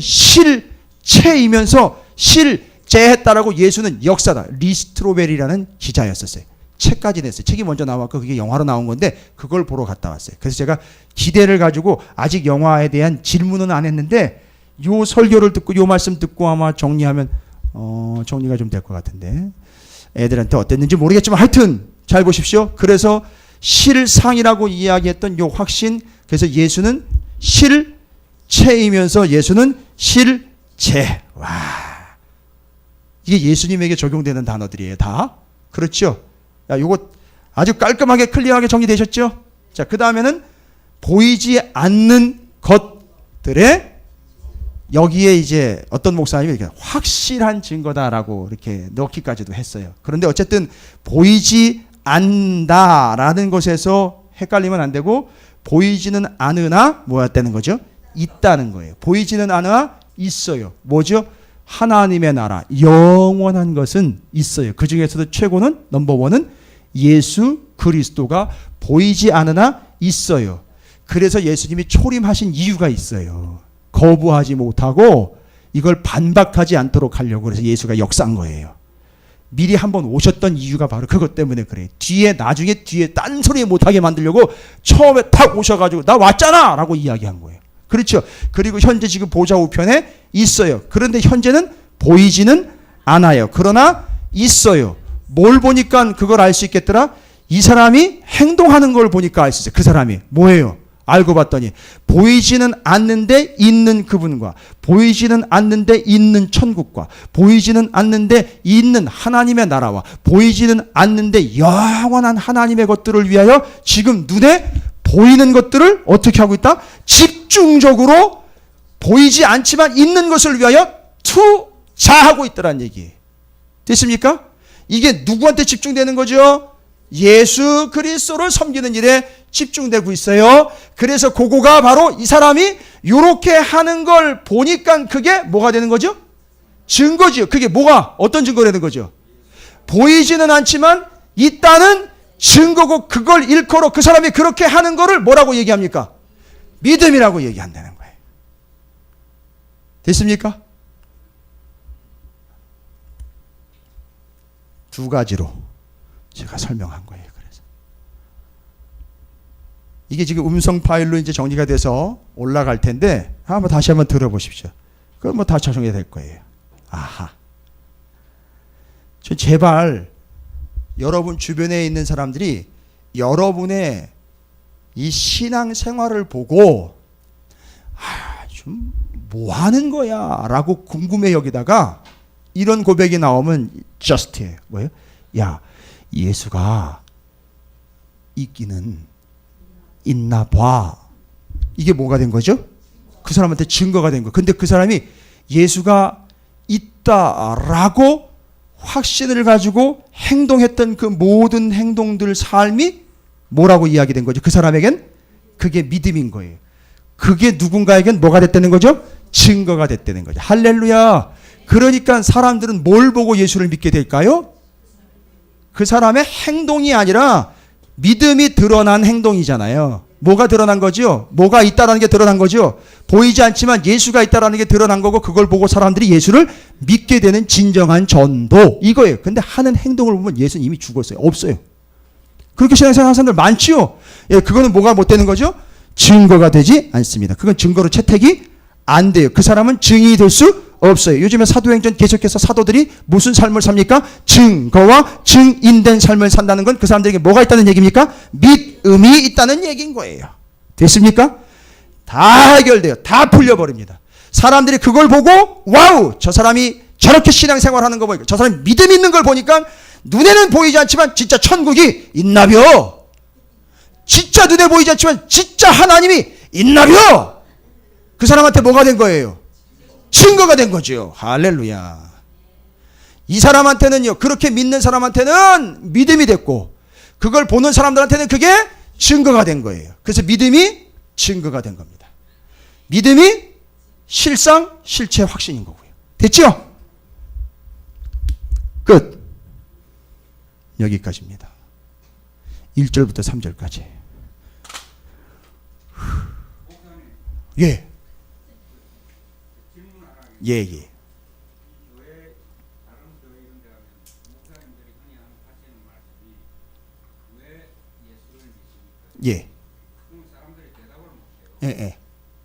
실체이면서 실제했다라고 예수는 역사다. 리스트로벨이라는 기자였었어요. 책까지 냈어요. 책이 먼저 나왔고 그게 영화로 나온 건데 그걸 보러 갔다 왔어요. 그래서 제가 기대를 가지고 아직 영화에 대한 질문은 안 했는데 요 설교를 듣고 요 말씀 듣고 아마 정리하면 정리가 좀 될 것 같은데 애들한테 어땠는지 모르겠지만 하여튼 잘 보십시오. 그래서 실상이라고 이야기했던 요 확신, 그래서 예수는 실체이면서 예수는 실제. 와, 이게 예수님에게 적용되는 단어들이에요. 다 그렇죠. 야, 요거 아주 깔끔하게 클리어하게 정리되셨죠? 자, 그 다음에는 보이지 않는 것들의 여기에 이제 어떤 목사님이 이렇게 확실한 증거다라고 이렇게 넣기까지도 했어요. 그런데 어쨌든 보이지 않는다라는 것에서 헷갈리면 안 되고 보이지는 않으나 뭐였다는 거죠? 있다는 거예요. 보이지는 않으나 있어요. 뭐죠? 하나님의 나라, 영원한 것은 있어요. 그 중에서도 최고는 넘버원은 예수 그리스도가 보이지 않으나 있어요. 그래서 예수님이 초림하신 이유가 있어요. 거부하지 못하고 이걸 반박하지 않도록 하려고 그래서 예수가 역사한 거예요. 미리 한번 오셨던 이유가 바로 그것 때문에 그래요. 나중에 뒤에 딴소리 못하게 만들려고 처음에 탁 오셔가지고 나 왔잖아 라고 이야기한 거예요. 그렇죠. 그리고 현재 지금 보좌 우편에 있어요. 그런데 현재는 보이지는 않아요. 그러나 있어요. 뭘 보니까 그걸 알 수 있겠더라? 이 사람이 행동하는 걸 보니까 알 수 있어요. 그 사람이 뭐예요? 알고 봤더니 보이지는 않는데 있는 그분과 보이지는 않는데 있는 천국과 보이지는 않는데 있는 하나님의 나라와 보이지는 않는데 영원한 하나님의 것들을 위하여 지금 눈에 보이는 것들을 어떻게 하고 있다? 집중적으로 보이지 않지만 있는 것을 위하여 투자하고 있다는 얘기예요. 됐습니까? 이게 누구한테 집중되는 거죠? 예수 그리스도를 섬기는 일에 집중되고 있어요. 그래서 그거가 바로 이 사람이 이렇게 하는 걸 보니까 그게 뭐가 되는 거죠? 증거지요. 그게 뭐가 어떤 증거가 되는 거죠? 보이지는 않지만 있다는 증거고 그걸 일컬어 그 사람이 그렇게 하는 거를 뭐라고 얘기합니까? 믿음이라고 얘기한다는 거예요. 됐습니까? 두 가지로 제가 설명한 거예요. 그래서 이게 지금 음성 파일로 이제 정리가 돼서 올라갈 텐데 한번 다시 한번 들어보십시오. 그럼 뭐 다 정리가 될 거예요. 아하. 제발 여러분 주변에 있는 사람들이 여러분의 이 신앙 생활을 보고 좀 뭐 하는 거야 라고 궁금해 여기다가 이런 고백이 나오면 just 해. 뭐예요? 야, 예수가 있기는 있나 봐. 이게 뭐가 된 거죠? 그 사람한테 증거가 된 거. 근데 그 사람이 예수가 있다라고 확신을 가지고 행동했던 그 모든 행동들 삶이 뭐라고 이야기된 거죠? 그 사람에겐 그게 믿음인 거예요. 그게 누군가에겐 뭐가 됐다는 거죠? 증거가 됐다는 거죠. 할렐루야. 그러니까 사람들은 뭘 보고 예수를 믿게 될까요? 그 사람의 행동이 아니라 믿음이 드러난 행동이잖아요. 뭐가 드러난 거죠? 뭐가 있다라는 게 드러난 거죠. 보이지 않지만 예수가 있다라는 게 드러난 거고 그걸 보고 사람들이 예수를 믿게 되는 진정한 전도 이거예요. 근데 하는 행동을 보면 예수는 이미 죽었어요. 없어요. 그렇게 신앙생활 하는 사람들 많지요. 예, 그거는 뭐가 못 되는 거죠? 증거가 되지 않습니다. 그건 증거로 채택이 안 돼요. 그 사람은 증인이 될 수 없어요. 요즘에 사도행전 계속해서 사도들이 무슨 삶을 삽니까? 증거와 증인된 삶을 산다는 건 그 사람들에게 뭐가 있다는 얘기입니까? 믿음이 있다는 얘기인 거예요. 됐습니까? 다 해결돼요. 다 풀려버립니다. 사람들이 그걸 보고 와우! 저 사람이 저렇게 신앙생활하는 거 보니까 저 사람이 믿음 있는 걸 보니까 눈에는 보이지 않지만 진짜 천국이 있나벼. 진짜 눈에 보이지 않지만 진짜 하나님이 있나벼. 그 사람한테 뭐가 된 거예요? 증거가 된 거죠. 할렐루야. 이 사람한테는요, 그렇게 믿는 사람한테는 믿음이 됐고 그걸 보는 사람들한테는 그게 증거가 된 거예요. 그래서 믿음이 증거가 된 겁니다. 믿음이 실상 실체 확신인 거고요. 됐죠? 끝. 여기까지입니다. 1절부터 3절까지. 예. 예. 예. 예.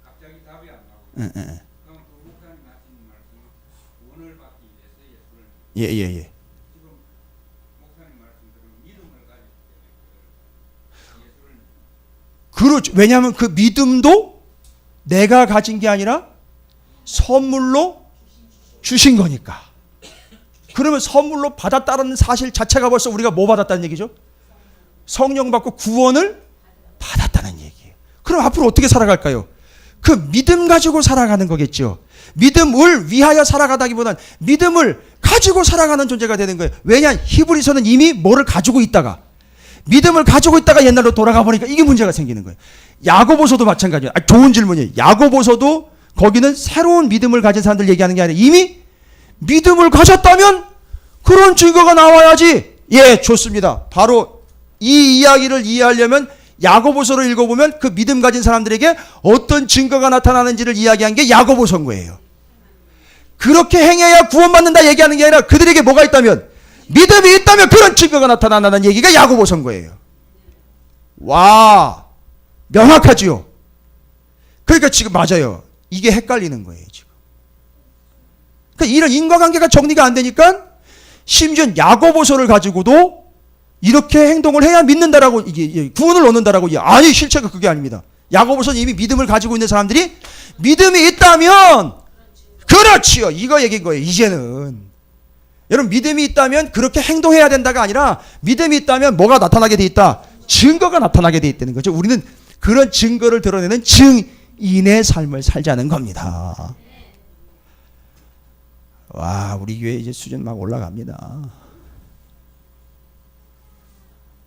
갑자기 답이 안 나오고. 예. 그럼 그 목사님 하시는 말씀은 구원을 받기 위해서 예수를 예. 지금 목사님 말씀대로 믿음을 가지기 때문에 예수를 그렇죠. 왜냐하면 그 믿음도 내가 가진 게 아니라 선물로 주신 거니까. 그러면 선물로 받았다는 사실 자체가 벌써 우리가 뭐 받았다는 얘기죠? 성령 받고 구원을 받았다는 얘기예요. 그럼 앞으로 어떻게 살아갈까요? 그 믿음 가지고 살아가는 거겠죠. 믿음을 위하여 살아가다기보다는 믿음을 가지고 살아가는 존재가 되는 거예요. 왜냐? 히브리서는 이미 뭐를 가지고 있다가 믿음을 가지고 있다가 옛날로 돌아가 보니까 이게 문제가 생기는 거예요. 야고보서도 마찬가지예요. 좋은 질문이에요. 야고보서도 거기는 새로운 믿음을 가진 사람들 얘기하는 게 아니라 이미 믿음을 가졌다면 그런 증거가 나와야지. 예, 좋습니다. 바로 이 이야기를 이해하려면 야고보서를 읽어보면 그 믿음 가진 사람들에게 어떤 증거가 나타나는지를 이야기한 게 야고보서인 거예요. 그렇게 행해야 구원받는다 얘기하는 게 아니라 그들에게 뭐가 있다면 믿음이 있다면 그런 증거가 나타난다는 얘기가 야고보서인 거예요. 와, 명확하지요. 그러니까 지금 맞아요. 이게 헷갈리는 거예요, 지금. 그러니까 이런 인과관계가 정리가 안 되니까 심지어 야고보서를 가지고도 이렇게 행동을 해야 믿는다라고 이게 구원을 얻는다라고 아니 실체가 그게 아닙니다. 야고보서는 이미 믿음을 가지고 있는 사람들이 믿음이 있다면 그렇지요. 이거 얘기인 거예요. 이제는 여러분 믿음이 있다면 그렇게 행동해야 된다가 아니라 믿음이 있다면 뭐가 나타나게 돼 있다. 증거가 나타나게 돼 있다는 거죠. 우리는 그런 증거를 드러내는 증인의 삶을 살자는 겁니다. 와, 우리 교회 이제 수준 막 올라갑니다.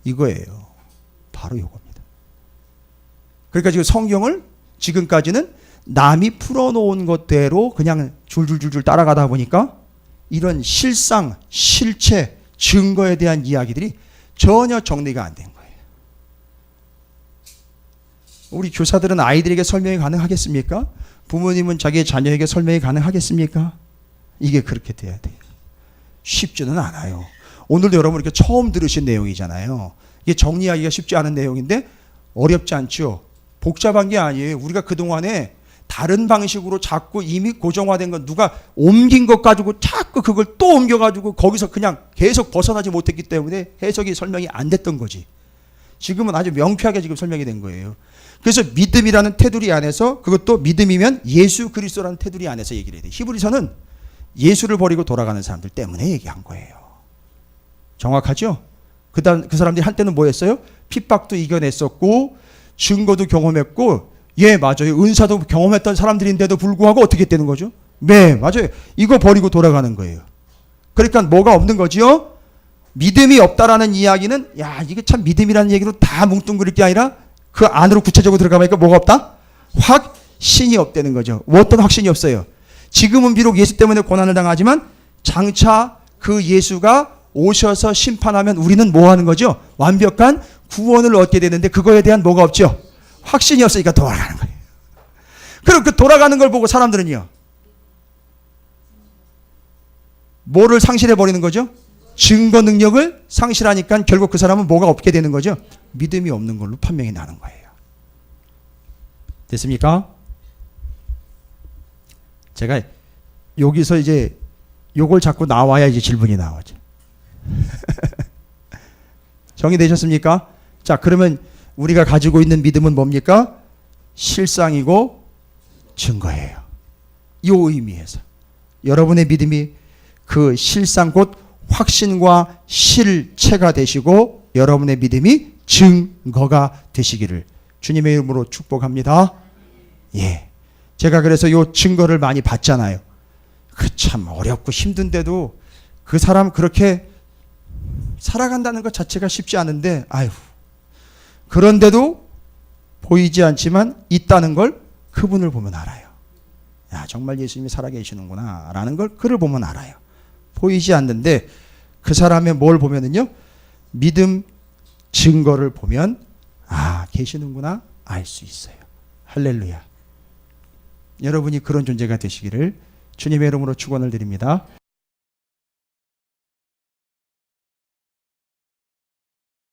이거예요. 바로 이겁니다. 그러니까 지금 성경을 지금까지는 남이 풀어놓은 것대로 그냥 줄줄줄줄 따라가다 보니까 이런 실상, 실체, 증거에 대한 이야기들이 전혀 정리가 안 된 거예요. 우리 교사들은 아이들에게 설명이 가능하겠습니까? 부모님은 자기의 자녀에게 설명이 가능하겠습니까? 이게 그렇게 돼야 돼요. 쉽지는 않아요. 오늘도 여러분 이렇게 처음 들으신 내용이잖아요. 이게 정리하기가 쉽지 않은 내용인데 어렵지 않죠. 복잡한 게 아니에요. 우리가 그동안에 다른 방식으로 자꾸 이미 고정화된 건 누가 옮긴 것 가지고 자꾸 그걸 또 옮겨가지고 거기서 그냥 계속 벗어나지 못했기 때문에 해석이 설명이 안 됐던 거지. 지금은 아주 명쾌하게 지금 설명이 된 거예요. 그래서 믿음이라는 테두리 안에서, 그것도 믿음이면 예수 그리스도라는 테두리 안에서 얘기를 해야 돼요. 히브리서는 예수를 버리고 돌아가는 사람들 때문에 얘기한 거예요. 정확하죠? 그 사람들이 한때는 뭐 했어요? 핍박도 이겨냈었고 증거도 경험했고, 예, 맞아요. 은사도 경험했던 사람들인데도 불구하고 어떻게 되는 거죠? 네, 맞아요. 이거 버리고 돌아가는 거예요. 그러니까 뭐가 없는 거지요? 믿음이 없다라는 이야기는, 야, 이게 참 믿음이라는 얘기로 다 뭉뚱그릴 게 아니라 그 안으로 구체적으로 들어가 보니까 뭐가 없다? 확신이 없다는 거죠. 어떤 확신이 없어요? 지금은 비록 예수 때문에 고난을 당하지만 장차 그 예수가 오셔서 심판하면 우리는 뭐 하는 거죠? 완벽한 구원을 얻게 되는데 그거에 대한 뭐가 없죠? 확신이 없으니까 돌아가는 거예요. 그럼 그 돌아가는 걸 보고 사람들은요, 뭐를 상실해버리는 거죠? 증거 능력을 상실하니까 결국 그 사람은 뭐가 없게 되는 거죠? 믿음이 없는 걸로 판명이 나는 거예요. 됐습니까? 제가 여기서 이제 요걸 자꾸 나와야 이제 질문이 나오죠. 정리되셨습니까? 자, 그러면 우리가 가지고 있는 믿음은 뭡니까? 실상이고 증거예요. 이 의미에서 여러분의 믿음이 그 실상 곧 확신과 실체가 되시고 여러분의 믿음이 증거가 되시기를 주님의 이름으로 축복합니다. 예, 제가 그래서 요 증거를 많이 봤잖아요. 그 참 어렵고 힘든데도 그 사람 그렇게 살아간다는 것 자체가 쉽지 않은데, 아유, 그런데도 보이지 않지만 있다는 걸 그분을 보면 알아요. 야, 정말 예수님이 살아계시는구나 라는 걸 그를 보면 알아요. 보이지 않는데 그 사람의 뭘 보면은요, 믿음 증거를 보면 아, 계시는구나 알 수 있어요. 할렐루야. 여러분이 그런 존재가 되시기를 주님의 이름으로 축원을 드립니다.